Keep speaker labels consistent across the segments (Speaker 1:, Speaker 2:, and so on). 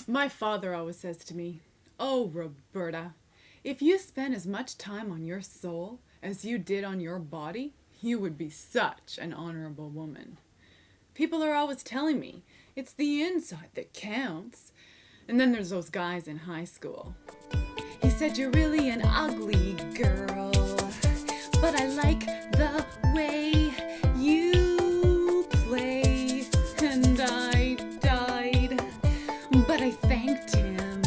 Speaker 1: My father always says to me, "Oh, Roberta, if you spent as much time on your soul as you did on your body, you would be such an honorable woman." People are always telling me it's the inside that counts. And then there's those guys in high school. He said, "You're really an ugly girl, but I like the way you play." And I died, but I thanked him.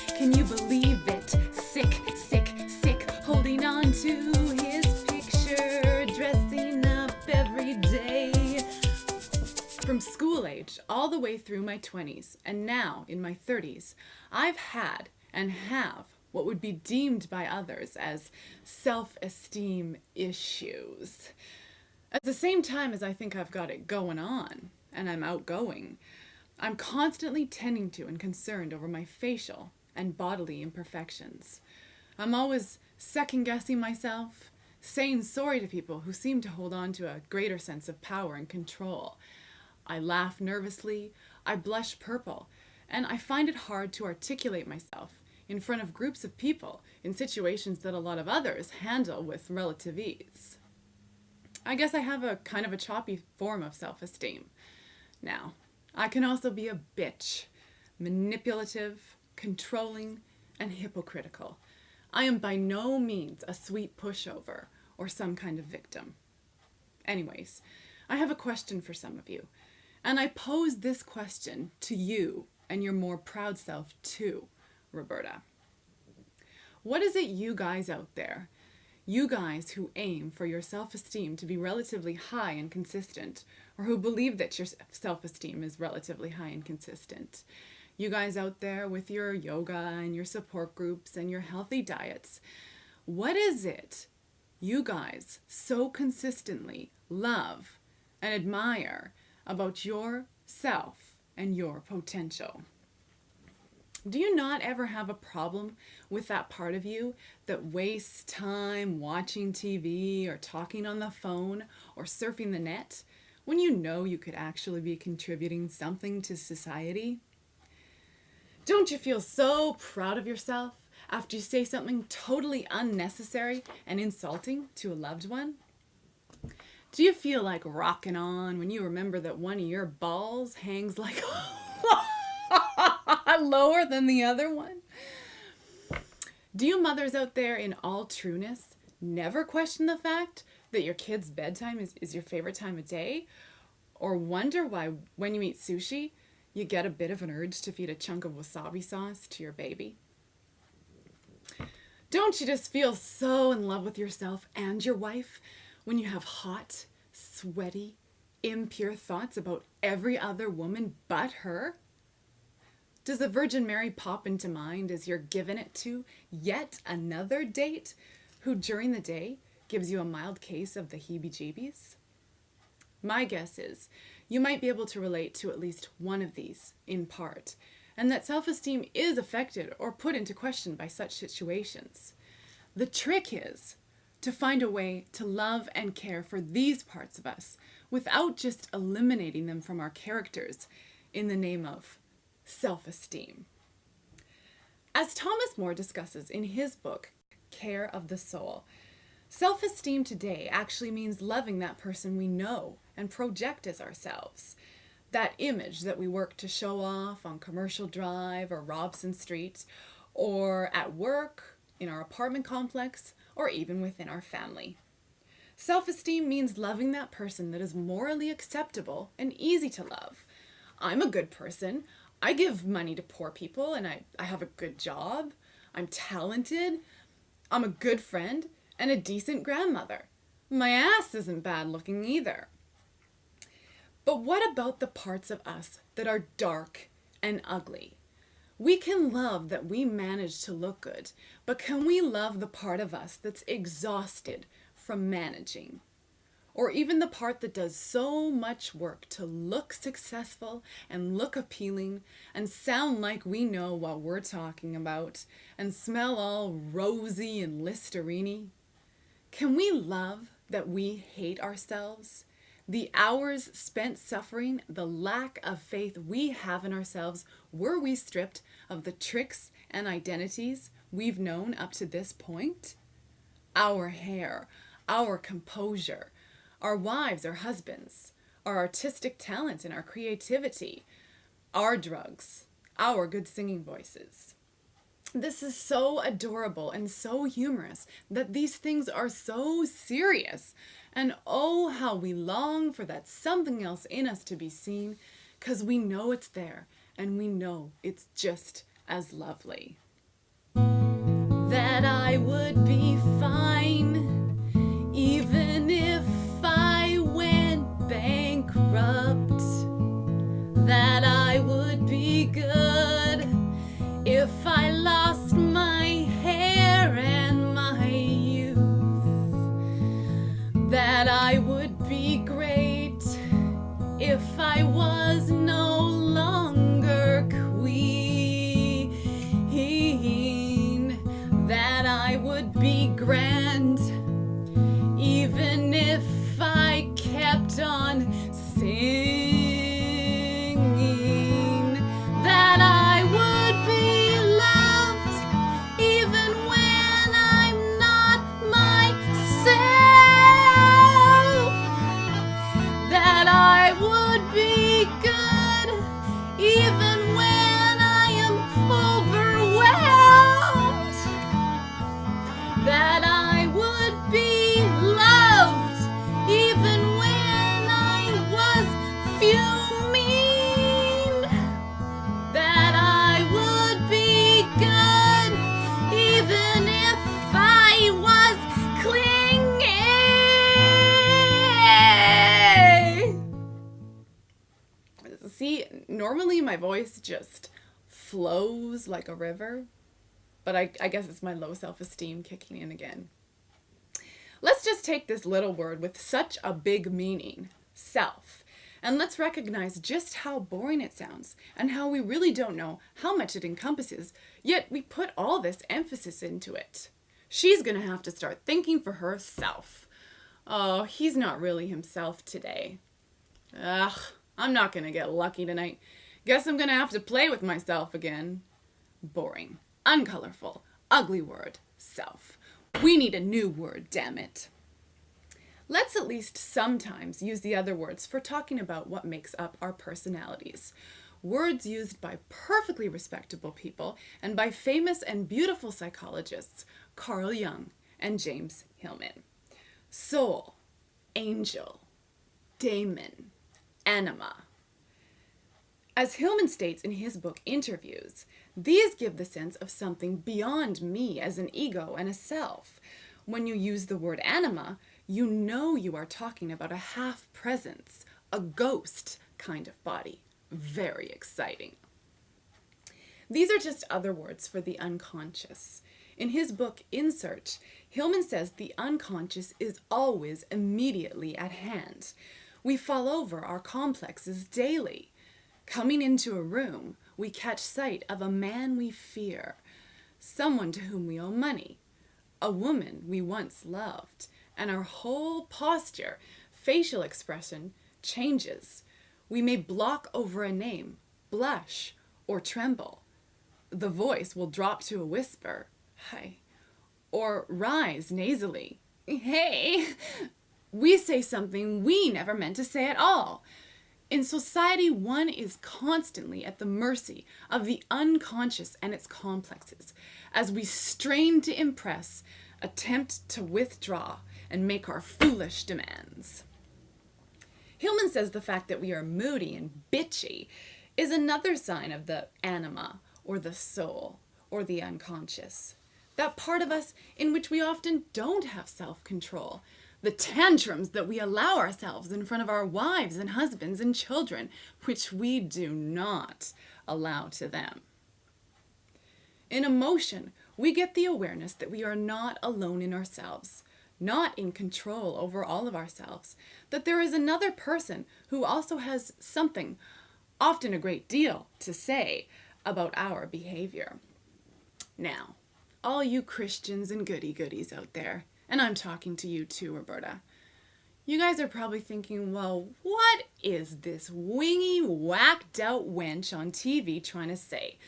Speaker 1: Can you believe it? Sick, sick, sick, holding on to his picture, dressing up every day. From school age all the way through my 20s, and now in my 30s, I've had and have what would be deemed by others as self-esteem issues. At the same time as I think I've got it going on, and I'm outgoing, I'm constantly tending to and concerned over my facial and bodily imperfections. I'm always second-guessing myself, saying sorry to people who seem to hold on to a greater sense of power and control. I laugh nervously, I blush purple, and I find it hard to articulate myself in front of groups of people in situations that a lot of others handle with relative ease. I guess I have a kind of a choppy form of self-esteem. Now, I can also be a bitch, manipulative, controlling, and hypocritical. I am by no means a sweet pushover or some kind of victim. Anyways, I have a question for some of you. And I pose this question to you and your more proud self too, Roberta. What is it you guys out there, you guys who aim for your self-esteem to be relatively high and consistent, or who believe that your self-esteem is relatively high and consistent, you guys out there with your yoga and your support groups and your healthy diets, what is it you guys so consistently love and admire about yourself and your potential? Do you not ever have a problem with that part of you that wastes time watching TV or talking on the phone or surfing the net when you know you could actually be contributing something to society? Don't you feel so proud of yourself after you say something totally unnecessary and insulting to a loved one? Do you feel like rocking on when you remember that one of your balls hangs like lower than the other one? Do you mothers out there, in all trueness, never question the fact that your kid's bedtime is your favorite time of day? Or wonder why when you eat sushi, you get a bit of an urge to feed a chunk of wasabi sauce to your baby? Don't you just feel so in love with yourself and your wife when you have hot, sweaty, impure thoughts about every other woman but her? Does the Virgin Mary pop into mind as you're giving it to yet another date who during the day gives you a mild case of the heebie-jeebies? My guess is you might be able to relate to at least one of these in part, and that self-esteem is affected or put into question by such situations. The trick is to find a way to love and care for these parts of us without just eliminating them from our characters in the name of self-esteem. As Thomas More discusses in his book, Care of the Soul, self-esteem today actually means loving that person we know and project as ourselves. That image that we work to show off on Commercial Drive or Robson Street, or at work, in our apartment complex, or even within our family. Self-esteem means loving that person that is morally acceptable and easy to love. I'm a good person. I give money to poor people, and I have a good job. I'm talented. I'm a good friend and a decent grandmother. My ass isn't bad looking either. But what about the parts of us that are dark and ugly? We can love that we manage to look good, but can we love the part of us that's exhausted from managing? Or even the part that does so much work to look successful and look appealing and sound like we know what we're talking about and smell all rosy and Listerine? Can we love that we hate ourselves, The hours spent suffering, the lack of faith we have in ourselves, were we stripped of the tricks and identities we've known up to this point? Our hair, our composure, our wives, our husbands, our artistic talent and our creativity, our drugs, our good singing voices. This is so adorable and so humorous that these things are so serious. And oh, how we long for that something else in us to be seen, because we know it's there and we know it's just as lovely. That I would be fine even if I went bankrupt. That I would be good if I lost my hair and my youth. That I would be great if I was no longer queen. That I would be grand even if I kept on singing. That I would be loved even when I'm not myself. That I would be good even when I am overwhelmed. That I would be loved even when I was fuming. That I would be good even if I was clingy. See, normally my voice just flows like a river, but I guess it's my low self-esteem kicking in again. Let's just take this little word with such a big meaning, self, and let's recognize just how boring it sounds and how we really don't know how much it encompasses, yet we put all this emphasis into it. She's gonna have to start thinking for herself. Oh, he's not really himself today. Ugh, I'm not gonna get lucky tonight. Guess I'm gonna have to play with myself again. Boring, uncolorful, ugly word, self. We need a new word, damn it. Let's at least sometimes use the other words for talking about what makes up our personalities. Words used by perfectly respectable people and by famous and beautiful psychologists, Carl Jung and James Hillman. Soul, angel, daemon, anima. As Hillman states in his book Interviews, these give the sense of something beyond me as an ego and a self. When you use the word anima, you know you are talking about a half presence, a ghost kind of body. Very exciting. These are just other words for the unconscious. In his book In Search, Hillman says the unconscious is always immediately at hand. We fall over our complexes daily. Coming into a room, we catch sight of a man we fear, someone to whom we owe money, a woman we once loved, and our whole posture, facial expression changes. We may block over a name, blush, or tremble. The voice will drop to a whisper, hi, or rise nasally, hey. We say something we never meant to say at all. In society, one is constantly at the mercy of the unconscious and its complexes, as we strain to impress, attempt to withdraw, and make our foolish demands. Hillman says the fact that we are moody and bitchy is another sign of the anima, or the soul, or the unconscious. That part of us in which we often don't have self-control. The tantrums that we allow ourselves in front of our wives and husbands and children, which we do not allow to them. In emotion, we get the awareness that we are not alone in ourselves, not in control over all of ourselves, that there is another person who also has something, often a great deal, to say about our behavior. Now, all you Christians and goody-goodies out there, and I'm talking to you too, Roberta, You guys are probably thinking, well, what is this wingy, whacked out wench on TV trying to say?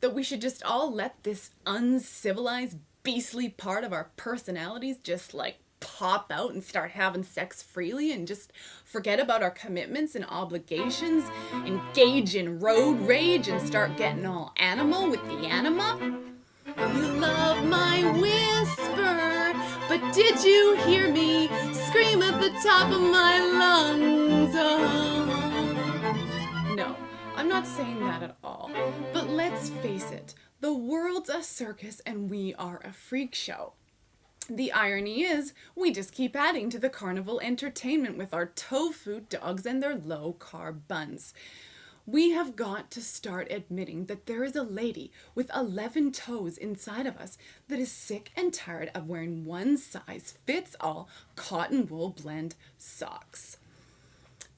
Speaker 1: That we should just all let this uncivilized, beastly part of our personalities just like pop out and start having sex freely and just forget about our commitments and obligations, engage in road rage and start getting all animal with the anima? You love my whisper, but did you hear me scream at the top of my lungs? Oh. No, I'm not saying that at all. But let's face it, the world's a circus and we are a freak show. The irony is, we just keep adding to the carnival entertainment with our tofu dogs and their low-carb buns. We have got to start admitting that there is a lady with 11 toes inside of us that is sick and tired of wearing one-size-fits-all cotton wool blend socks.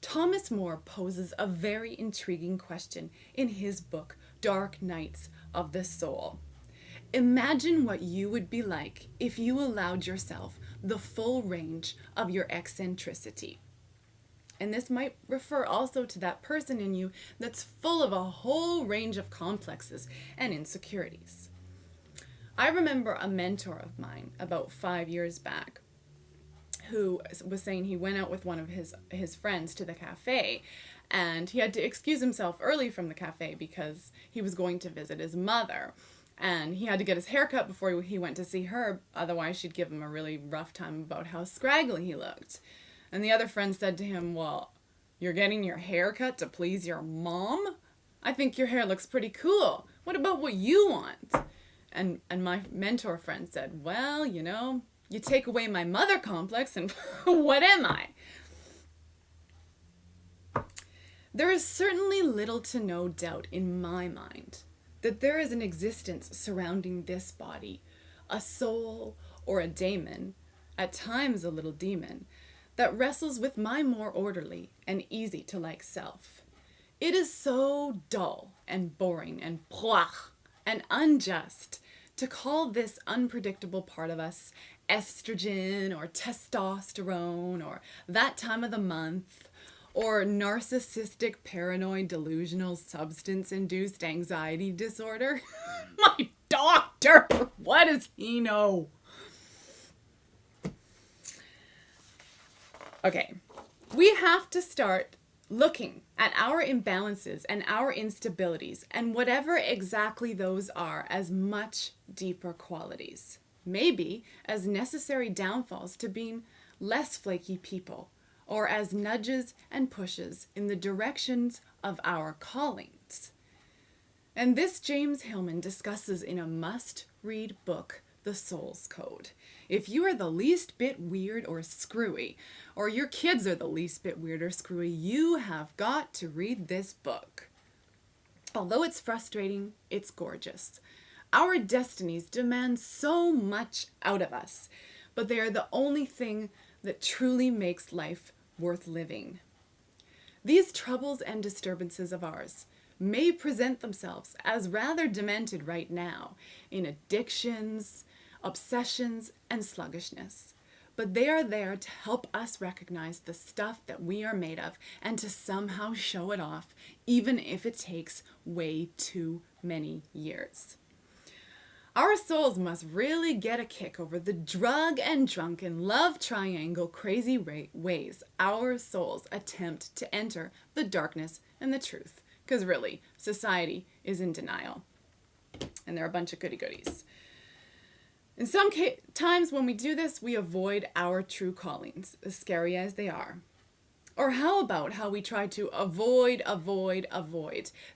Speaker 1: Thomas More poses a very intriguing question in his book, Dark Nights of the Soul. Imagine what you would be like if you allowed yourself the full range of your eccentricity. And this might refer also to that person in you that's full of a whole range of complexes and insecurities. I remember a mentor of mine about 5 years back who was saying he went out with one of his friends to the cafe, and he had to excuse himself early from the cafe because he was going to visit his mother. And he had to get his hair cut before he went to see her, otherwise she'd give him a really rough time about how scraggly he looked. And the other friend said to him, well, you're getting your hair cut to please your mom? I think your hair looks pretty cool. What about what you want? And my mentor friend said, well, you take away my mother complex and what am I? There is certainly little to no doubt in my mind that there is an existence surrounding this body, a soul or a daemon, at times a little demon, that wrestles with my more orderly and easy to like self. It is so dull and boring and blah and unjust to call this unpredictable part of us estrogen or testosterone or that time of the month or narcissistic paranoid delusional substance-induced anxiety disorder. My doctor, what does he know? Okay, we have to start looking at our imbalances and our instabilities and whatever exactly those are as much deeper qualities, maybe as necessary downfalls to being less flaky people, or as nudges and pushes in the directions of our callings. And this James Hillman discusses in a must-read book, The Soul's Code. If you are the least bit weird or screwy, or your kids are the least bit weird or screwy, you have got to read this book. Although it's frustrating, it's gorgeous. Our destinies demand so much out of us, but they are the only thing that truly makes life worth living. These troubles and disturbances of ours may present themselves as rather demented right now in addictions, obsessions, and sluggishness, but they are there to help us recognize the stuff that we are made of and to somehow show it off, even if it takes way too many years. Our souls must really get a kick over the drug and drunken love triangle crazy ways our souls attempt to enter the darkness and the truth. Because really, society is in denial. And they're a bunch of goody-goodies. In some times when we do this, we avoid our true callings, as scary as they are. Or how about how we try to avoid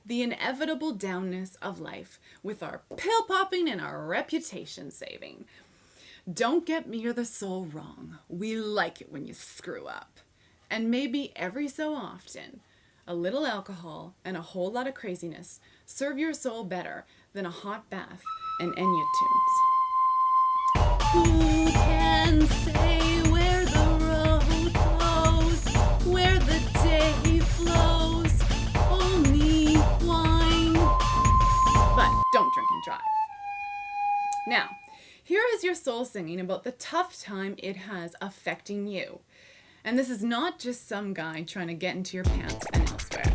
Speaker 1: the inevitable downness of life with our pill popping and our reputation saving? Don't get me or the soul wrong. We like it when you screw up. And maybe every so often, a little alcohol and a whole lot of craziness serve your soul better than a hot bath and Enya tunes. Who can say where the road goes, where the day flows? Only wine. But don't drink and drive. Now, here is your soul singing about the tough time it has affecting you. And this is not just some guy trying to get into your pants and elsewhere.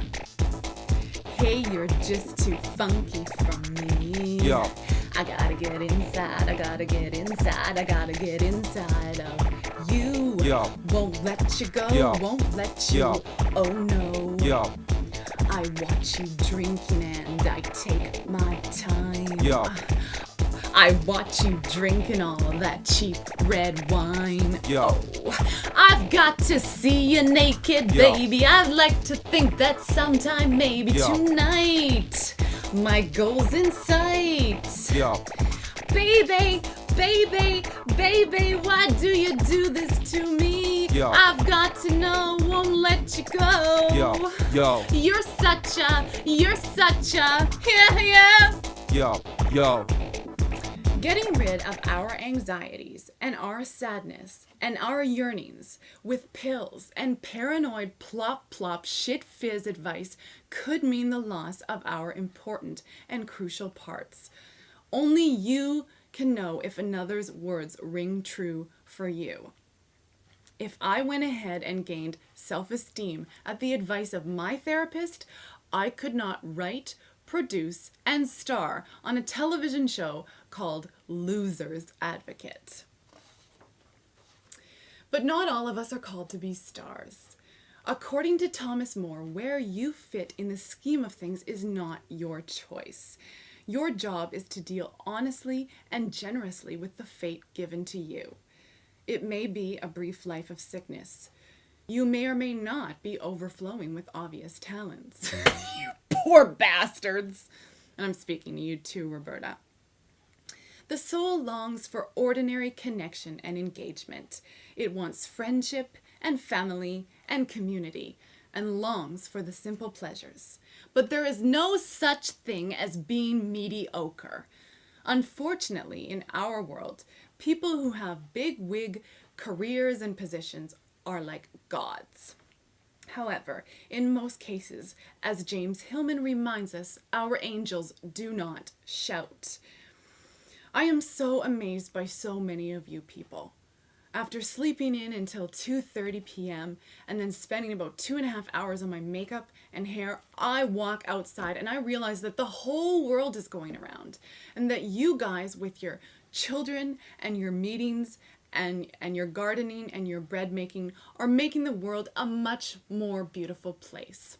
Speaker 1: Hey, you're just too funky for me.
Speaker 2: Yo.
Speaker 1: I gotta get inside, I gotta get inside, I gotta get inside of you.
Speaker 2: Yo.
Speaker 1: Won't let you go,
Speaker 2: Yo.
Speaker 1: won't let you.
Speaker 2: Yo.
Speaker 1: Oh no.
Speaker 2: Yo.
Speaker 1: I watch you drinking and I take my time.
Speaker 2: Yo.
Speaker 1: I watch you drinking all that cheap red wine.
Speaker 2: Yo.
Speaker 1: I've got to see you naked,
Speaker 2: Yo.
Speaker 1: baby. I'd like to think that sometime, maybe
Speaker 2: Yo.
Speaker 1: tonight, my goal's in sight.
Speaker 2: Yo.
Speaker 1: Baby, baby, baby, why do you do this to me?
Speaker 2: Yo.
Speaker 1: I've got to know, won't let you go.
Speaker 2: Yo. Yo.
Speaker 1: You're such a, yeah.
Speaker 2: Yo. Yo.
Speaker 1: Getting rid of our anxieties and our sadness and our yearnings with pills and paranoid plop plop shit fizz advice could mean the loss of our important and crucial parts. Only you can know if another's words ring true for you. If I went ahead and gained self-esteem at the advice of my therapist, I could not write, produce, and star on a television show called Loser's Advocate. But not all of us are called to be stars. According to Thomas More, where you fit in the scheme of things is not your choice. Your job is to deal honestly and generously with the fate given to you. It may be a brief life of sickness. You may or may not be overflowing with obvious talents. You poor bastards! And I'm speaking to you too, Roberta. The soul longs for ordinary connection and engagement. It wants friendship and family and community, and longs for the simple pleasures. But there is no such thing as being mediocre. Unfortunately, in our world, people who have big wig careers and positions are like gods. However, in most cases, as James Hillman reminds us, our angels do not shout. I am so amazed by so many of you people. After sleeping in until 2:30 p.m. and then spending about 2.5 hours on my makeup and hair, I walk outside and I realize that the whole world is going around, and that you guys with your children and your meetings and your gardening and your bread making are making the world a much more beautiful place.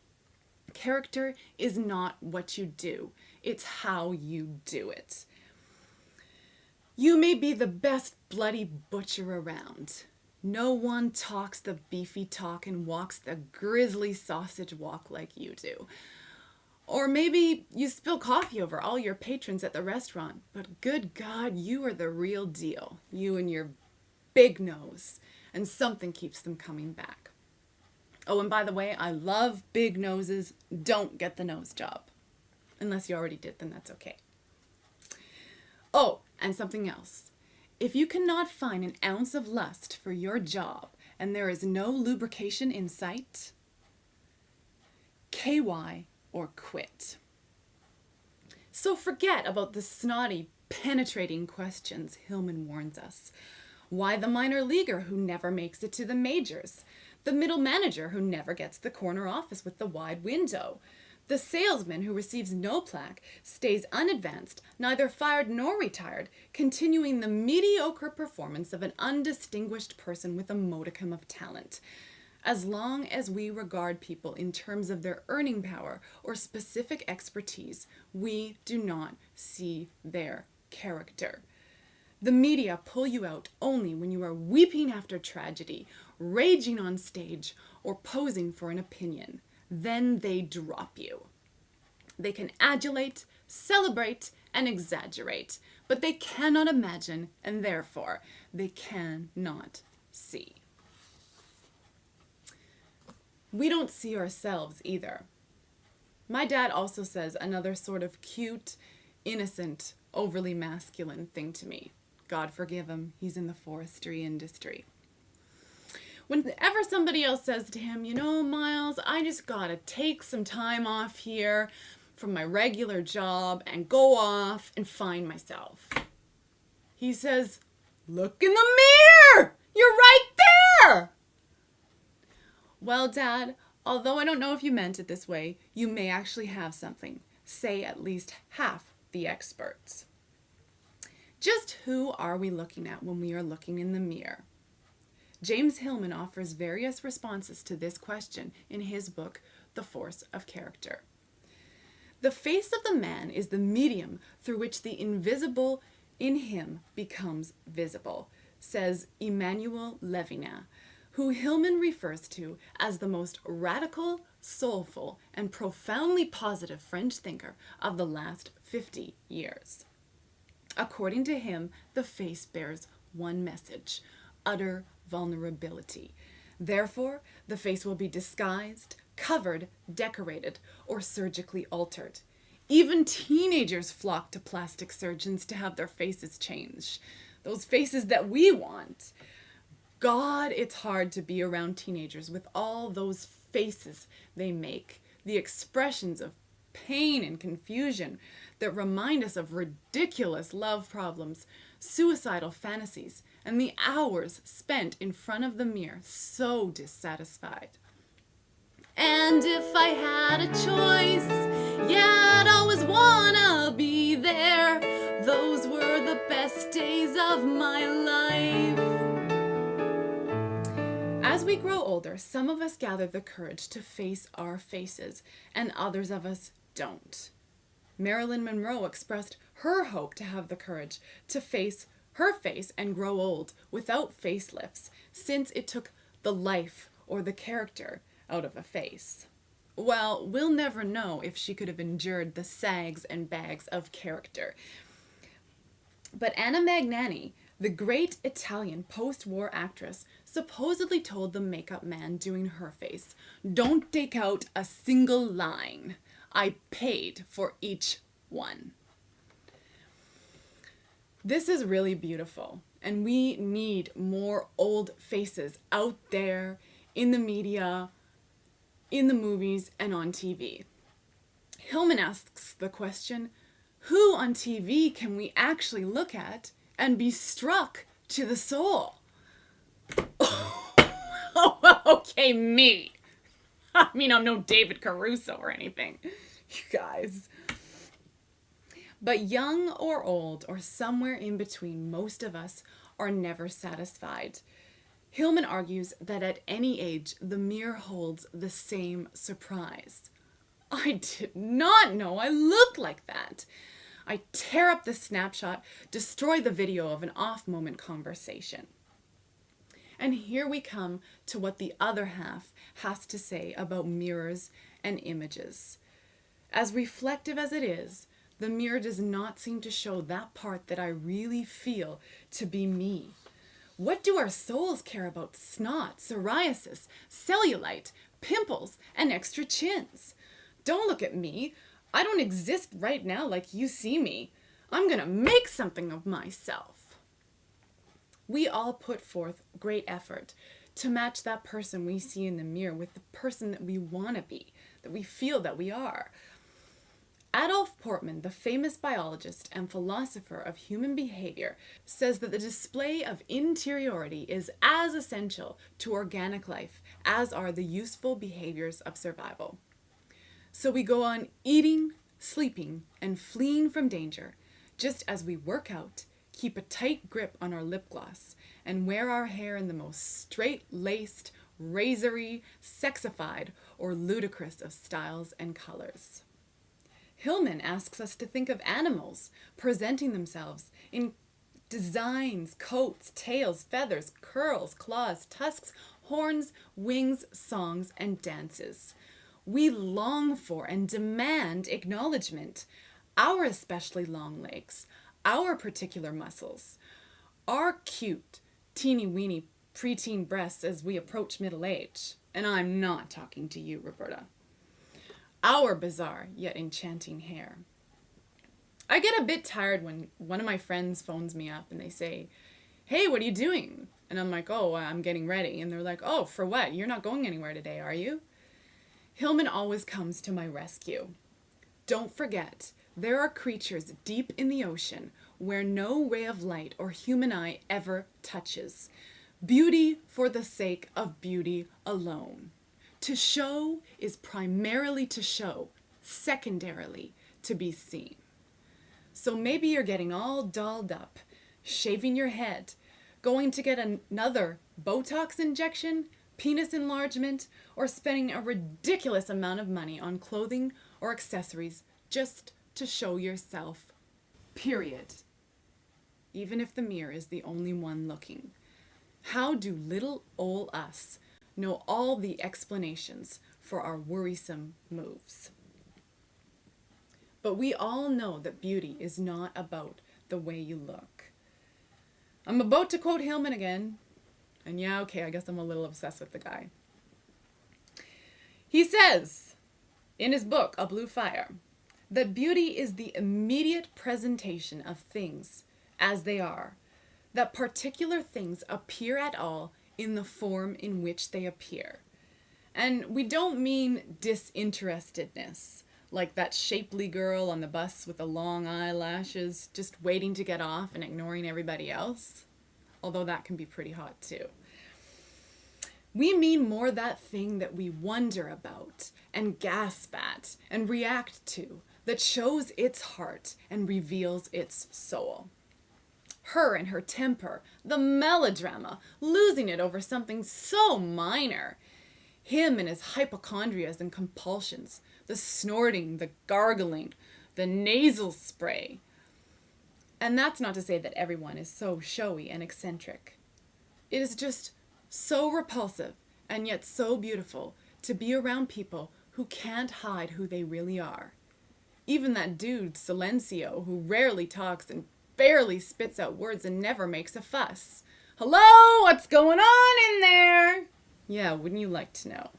Speaker 1: Character is not what you do, it's how you do it. You may be the best bloody butcher around. No one talks the beefy talk and walks the grisly sausage walk like you do. Or maybe you spill coffee over all your patrons at the restaurant, but good God, you are the real deal. You and your big nose, and something keeps them coming back. Oh, and by the way, I love big noses. Don't get the nose job. Unless you already did, then that's okay. Oh, and something else. If you cannot find an ounce of lust for your job and there is no lubrication in sight, KY or quit. So forget about the snotty, penetrating questions Hillman warns us. Why the minor leaguer who never makes it to the majors? The middle manager who never gets the corner office with the wide window? The salesman who receives no plaque, stays unadvanced, neither fired nor retired, continuing the mediocre performance of an undistinguished person with a modicum of talent. As long as we regard people in terms of their earning power or specific expertise, we do not see their character. The media pull you out only when you are weeping after tragedy, raging on stage, or posing for an opinion. Then they drop you. They can adulate, celebrate, and exaggerate, but they cannot imagine, and therefore they cannot see. We don't see ourselves either. My dad also says another sort of cute, innocent, overly masculine thing to me. God forgive him, he's in the forestry industry. Whenever somebody else says to him, you know, Miles, I just gotta take some time off here from my regular job and go off and find myself, he says, look in the mirror! You're right there! Well, Dad, although I don't know if you meant it this way, you may actually have something. Say at least half the experts. Just who are we looking at when we are looking in the mirror? James Hillman offers various responses to this question in his book, The Force of Character. The face of the man is the medium through which the invisible in him becomes visible, says Emmanuel Levinas, who Hillman refers to as the most radical, soulful, and profoundly positive French thinker of the last 50 years. According to him, the face bears one message: utter vulnerability. Therefore, the face will be disguised, covered, decorated, or surgically altered. Even teenagers flock to plastic surgeons to have their faces changed. Those faces that we want. God, it's hard to be around teenagers with all those faces they make, the expressions of pain and confusion that remind us of ridiculous love problems, suicidal fantasies, and the hours spent in front of the mirror so dissatisfied. And if I had a choice, yeah, I'd always wanna be there. Those were the best days of my life. As we grow older, some of us gather the courage to face our faces, and others of us don't. Marilyn Monroe expressed her hope to have the courage to face her face and grow old without facelifts, since it took the life or the character out of a face. Well, we'll never know if she could have endured the sags and bags of character. But Anna Magnani, the great Italian post-war actress, supposedly told the makeup man doing her face, "Don't take out a single line. I paid for each one." This is really beautiful, and we need more old faces out there in the media, in the movies, and on TV. Hillman asks the question, who on TV can we actually look at and be struck to the soul? Oh, okay, me. I mean, I'm no David Caruso or anything, you guys. But young or old or somewhere in between, most of us are never satisfied. Hillman argues that at any age, the mirror holds the same surprise. I did not know I looked like that. I tear up the snapshot, destroy the video of an off-moment conversation. And here we come to what the other half has to say about mirrors and images. As reflective as it is, the mirror does not seem to show that part that I really feel to be me. What do our souls care about snot, psoriasis, cellulite, pimples, and extra chins? Don't look at me. I don't exist right now like you see me. I'm gonna make something of myself. We all put forth great effort to match that person we see in the mirror with the person that we want to be, that we feel that we are. Adolf Portman, the famous biologist and philosopher of human behavior, says that the display of interiority is as essential to organic life as are the useful behaviors of survival. So we go on eating, sleeping, and fleeing from danger, just as we work out, keep a tight grip on our lip gloss, and wear our hair in the most straight-laced, razory, sexified, or ludicrous of styles and colors. Hillman asks us to think of animals presenting themselves in designs, coats, tails, feathers, curls, claws, tusks, horns, wings, songs, and dances. We long for and demand acknowledgement, our especially long legs, our particular muscles, our cute, teeny-weeny preteen breasts as we approach middle age. And I'm not talking to you, Roberta. Our bizarre yet enchanting hair. I get a bit tired when one of my friends phones me up and they say, "Hey, what are you doing?" And I'm like, "Oh, I'm getting ready." And they're like, "Oh, for what? You're not going anywhere today, are you?" Hillman always comes to my rescue. Don't forget, there are creatures deep in the ocean where no ray of light or human eye ever touches. Beauty for the sake of beauty alone. To show is primarily to show, secondarily to be seen. So maybe you're getting all dolled up, shaving your head, going to get another Botox injection, penis enlargement, or spending a ridiculous amount of money on clothing or accessories just to show yourself. Period. Even if the mirror is the only one looking. How do little ol' us know all the explanations for our worrisome moves? But we all know that beauty is not about the way you look. I'm about to quote Hillman again. And yeah, okay, I guess I'm a little obsessed with the guy. He says in his book, A Blue Fire, that beauty is the immediate presentation of things as they are, that particular things appear at all in the form in which they appear. And we don't mean disinterestedness, like that shapely girl on the bus with the long eyelashes just waiting to get off and ignoring everybody else, although that can be pretty hot too. We mean more that thing that we wonder about and gasp at and react to, that shows its heart and reveals its soul. Her and her temper, the melodrama, losing it over something so minor. Him and his hypochondrias and compulsions, the snorting, the gargling, the nasal spray. And that's not to say that everyone is so showy and eccentric. It is just so repulsive and yet so beautiful to be around people who can't hide who they really are. Even that dude, Silencio, who rarely talks and barely spits out words and never makes a fuss. Hello, what's going on in there? Yeah, wouldn't you like to know?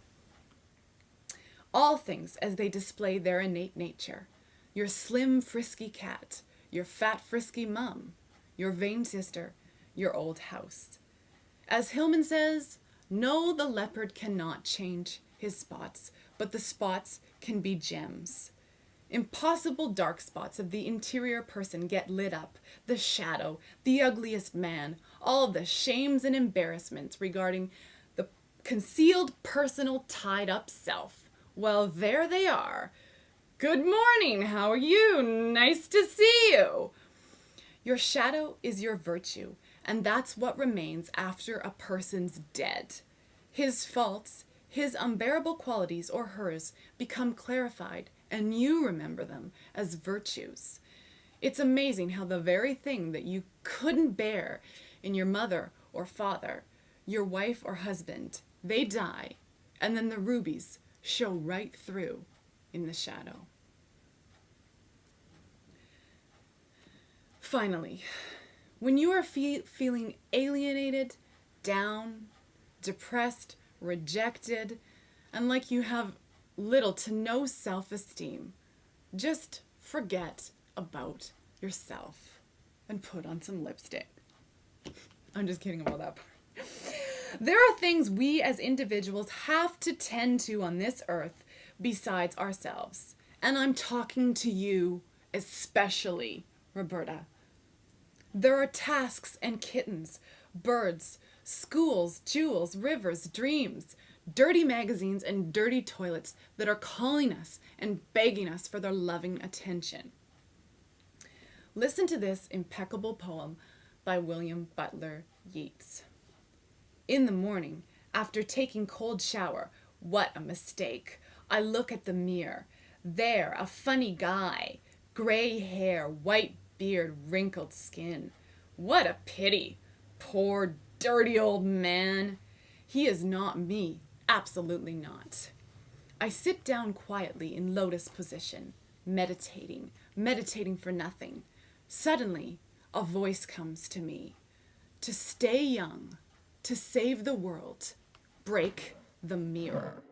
Speaker 1: All things as they display their innate nature. Your slim, frisky cat, your fat, frisky mum, your vain sister, your old house. As Hillman says, no, the leopard cannot change his spots, but the spots can be gems. Impossible dark spots of the interior person get lit up, the shadow, the ugliest man, all the shames and embarrassments regarding the concealed personal tied up self. Well, there they are. Good morning, how are you? Nice to see you. Your shadow is your virtue, and that's what remains after a person's dead. His faults, his unbearable qualities or hers become clarified, and you remember them as virtues. It's amazing how the very thing that you couldn't bear in your mother or father, your wife or husband, they die, and then the rubies show right through in the shadow. Finally, when you are feeling alienated, down, depressed, rejected, and like you have little to no self-esteem, just forget about yourself and put on some lipstick. I'm just kidding about that part. There are things we as individuals have to tend to on this earth besides ourselves. And I'm talking to you especially, Roberta. There are tasks and kittens, birds, schools, jewels, rivers, dreams, dirty magazines, and dirty toilets that are calling us and begging us for their loving attention. Listen to this impeccable poem by William Butler Yeats. In the morning, after taking cold shower, what a mistake. I look at the mirror. There, a funny guy. Gray hair, white beard, wrinkled skin. What a pity. Poor, dirty old man. He is not me. Absolutely not. I sit down quietly in lotus position, meditating for nothing. Suddenly, a voice comes to me. To stay young, to save the world, break the mirror.